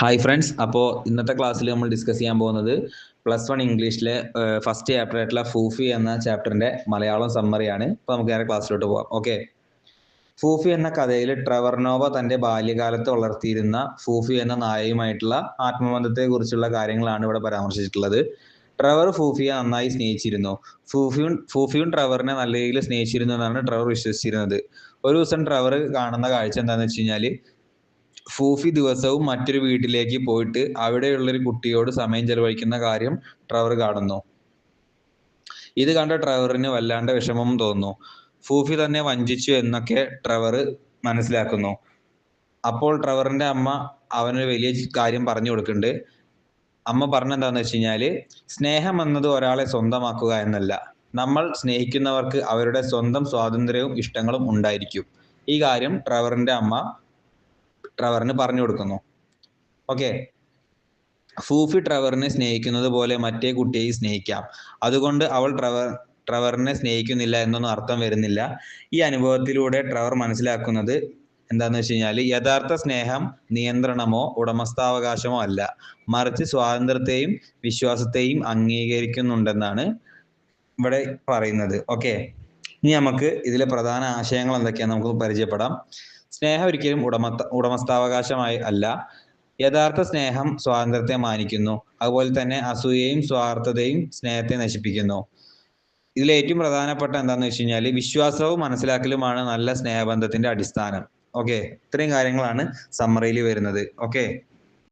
Hi friends, അപ്പോൾ ഇന്നത്തെ ക്ലാസ്സിൽ നമ്മൾ ഡിസ്കസ് ചെയ്യാൻ പോകുന്നത് +1 ഇംഗ്ലീഷിലെ ഫസ്റ്റ് ചാപ്റ്റർ ആയിട്ടുള്ള ഫൂഫി എന്ന ചാപ്റ്ററിന്റെ മലയാളം സമ്മറിയാണ്. അപ്പോൾ നമുക്ക് നേരെ ക്ലാസ്സിലോട്ട് പോകാം. ഓക്കെ. ഫൂഫി എന്ന കഥയിൽ ട്രെവർ നോവ തന്റെ ബാല്യകാലത്ത് വളർത്തിയിരുന്ന ഫൂഫി എന്ന നായയുമായിട്ടുള്ള ആത്മബന്ധത്തെക്കുറിച്ചുള്ള കാര്യങ്ങളാണ് ഇവിടെ പരാമർശിച്ചിട്ടുള്ളത്. ട്രെവർ ഫൂഫിയെ നന്നായി സ്നേഹിച്ചിരുന്നു. ഫൂഫിയും ട്രെവറിനെ നല്ല രീതിയിൽ സ്നേഹിച്ചിരുന്നു എന്നാണ് ട്രെവർ വിശ്വസിച്ചിരുന്നത്. ഒരു ദിവസം ട്രെവർ കാണുന്ന കാഴ്ച എന്താണെന്ന് വെച്ച് കഴിഞ്ഞാൽ, ഫൂഫി ദിവസവും മറ്റൊരു വീട്ടിലേക്ക് പോയിട്ട് അവിടെയുള്ളൊരു കുട്ടിയോട് സമയം ചെലവഴിക്കുന്ന കാര്യം ട്രെവർ കാണുന്നു. ഇത് കണ്ട ട്രെവറിന് വല്ലാണ്ട് വിഷമം തോന്നുന്നു. ഫൂഫി തന്നെ വഞ്ചിച്ചു എന്നൊക്കെ ട്രെവർ മനസ്സിലാക്കുന്നു. അപ്പോൾ ട്രെവറിന്റെ അമ്മ അവനൊരു വലിയ കാര്യം പറഞ്ഞു കൊടുക്കുന്നുണ്ട്. അമ്മ പറഞ്ഞെന്താന്ന് വെച്ച് കഴിഞ്ഞാല്, സ്നേഹം എന്നത് ഒരാളെ സ്വന്തമാക്കുക എന്നല്ല, നമ്മൾ സ്നേഹിക്കുന്നവർക്ക് അവരുടെ സ്വന്തം സ്വാതന്ത്ര്യവും ഇഷ്ടങ്ങളും ഉണ്ടായിരിക്കും. ഈ കാര്യം ട്രെവറിന്റെ അമ്മ ട്രെവറിന് പറഞ്ഞു കൊടുക്കുന്നു. ഓക്കെ. ഫൂഫി ട്രെവറിനെ സ്നേഹിക്കുന്നത് പോലെ മറ്റേ കുട്ടിയെ സ്നേഹിക്കാം. അതുകൊണ്ട് അവൾ ട്രെവറിനെ സ്നേഹിക്കുന്നില്ല എന്നൊന്നും അർത്ഥം വരുന്നില്ല. ഈ അനുഭവത്തിലൂടെ ട്രെവർ മനസ്സിലാക്കുന്നത് എന്താന്ന് വെച്ച് കഴിഞ്ഞാൽ, യഥാർത്ഥ സ്നേഹം നിയന്ത്രണമോ ഉടമസ്ഥാവകാശമോ അല്ല, മറിച്ച് സ്വാതന്ത്ര്യത്തെയും വിശ്വാസത്തെയും അംഗീകരിക്കുന്നുണ്ടെന്നാണ് ഇവിടെ പറയുന്നത്. ഓക്കെ. ഇനി നമുക്ക് ഇതിലെ പ്രധാന ആശയങ്ങൾ എന്തൊക്കെയാണെന്ന് നമുക്ക് പരിചയപ്പെടാം. സ്നേഹം ഒരിക്കലും ഉടമസ്ഥാവകാശമായി അല്ല. യഥാർത്ഥ സ്നേഹം സ്വാതന്ത്ര്യത്തെ മാനിക്കുന്നു. അതുപോലെ തന്നെ അസൂയയും സ്വാർത്ഥതയും സ്നേഹത്തെ നശിപ്പിക്കുന്നു. ഇതിൽ ഏറ്റവും പ്രധാനപ്പെട്ട എന്താണെന്ന് വെച്ച് കഴിഞ്ഞാൽ, വിശ്വാസവും മനസ്സിലാക്കലുമാണ് നല്ല സ്നേഹബന്ധത്തിന്റെ അടിസ്ഥാനം. ഓക്കെ. ഇത്രയും കാര്യങ്ങളാണ് സമ്മറിയിൽ വരുന്നത്. ഓക്കെ.